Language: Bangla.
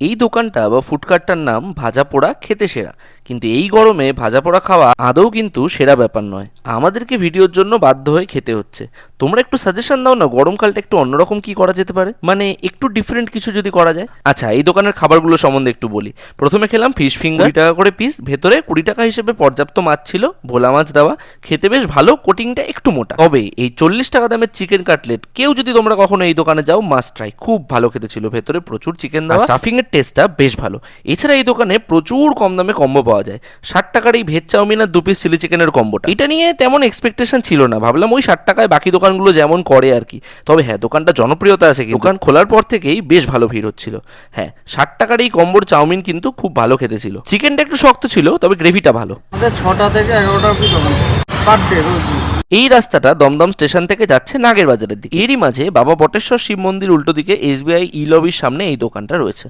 এই দোকানটা বা ফুডকার্টটার নাম ভাজা পোড়া খেতে সেরা, কিন্তু এই গরমে ভাজা পোড়া খাওয়া আদৌ কিন্তু সেরা ব্যাপার নয়। আমাদেরকে ভিডিওর জন্য বাধ্য হয়ে খেতে হচ্ছে। তোমরা একটু সাজেশন দাও না, গরমকালটা একটু অন্যরকম কি করা যেতে পারে, মানে একটু ডিফারেন্ট কিছু যদি করা যায়। আচ্ছা, এই দোকানের খাবারগুলো সম্বন্ধে একটু বলি। প্রথমে খেলাম ফিশ ফিঙ্গার, 20 টাকা করে পিস, ভেতরে 20 টাকা হিসেবে পর্যাপ্ত মাছ ছিল, ভোলা মাছ দেওয়া, খেতে বেশ ভালো, কোটিংটা একটু মোটা। তবে এই 40 টাকা দামের চিকেন কাটলেট কেউ যদি তোমরা কখনো এই দোকানে যাও মাস্ট ট্রাই, খুব ভালো খেতে ছিল, ভেতরে প্রচুর চিকেন দেওয়া, স্টাফিং এর টেস্টটা বেশ ভালো। এছাড়া এই দোকানে প্রচুর কম দামে কম্বো পাওয়া যায়। 60 টাকার এই ভেজ চাউমিন আর 2 পিস চিলি চিকেনের কম্বোটা, এটা নিয়ে তেমন এক্সপেকটেশন ছিল না, ভাবলাম ওই 60 টাকায় বাকি দোকানগুলো যেমন করে আর কি। তবে হ্যাঁ, দোকানটা জনপ্রিয়তা আছে, দোকান খোলার পর থেকেই বেশ ভালো ভিড় হচ্ছিল। হ্যাঁ, 60 টাকার এই কম্বোর চাউমিন কিন্তু খুব ভালো খেতে ছিল, চিকেনটা একটু শক্ত ছিল, তবে গ্রেভিটা ভালো। আমাদের 6টা থেকে 11টা অবধি দোকান পার ডে রোজ। এই রাস্তাটা দমদম স্টেশন থেকে যাচ্ছে নাগের বাজারের দিকে। এরই মাঝে বাবা বটেশ্বর শিব মন্দির উল্টো দিকে SBI ই লবির সামনে এই দোকানটা রয়েছে।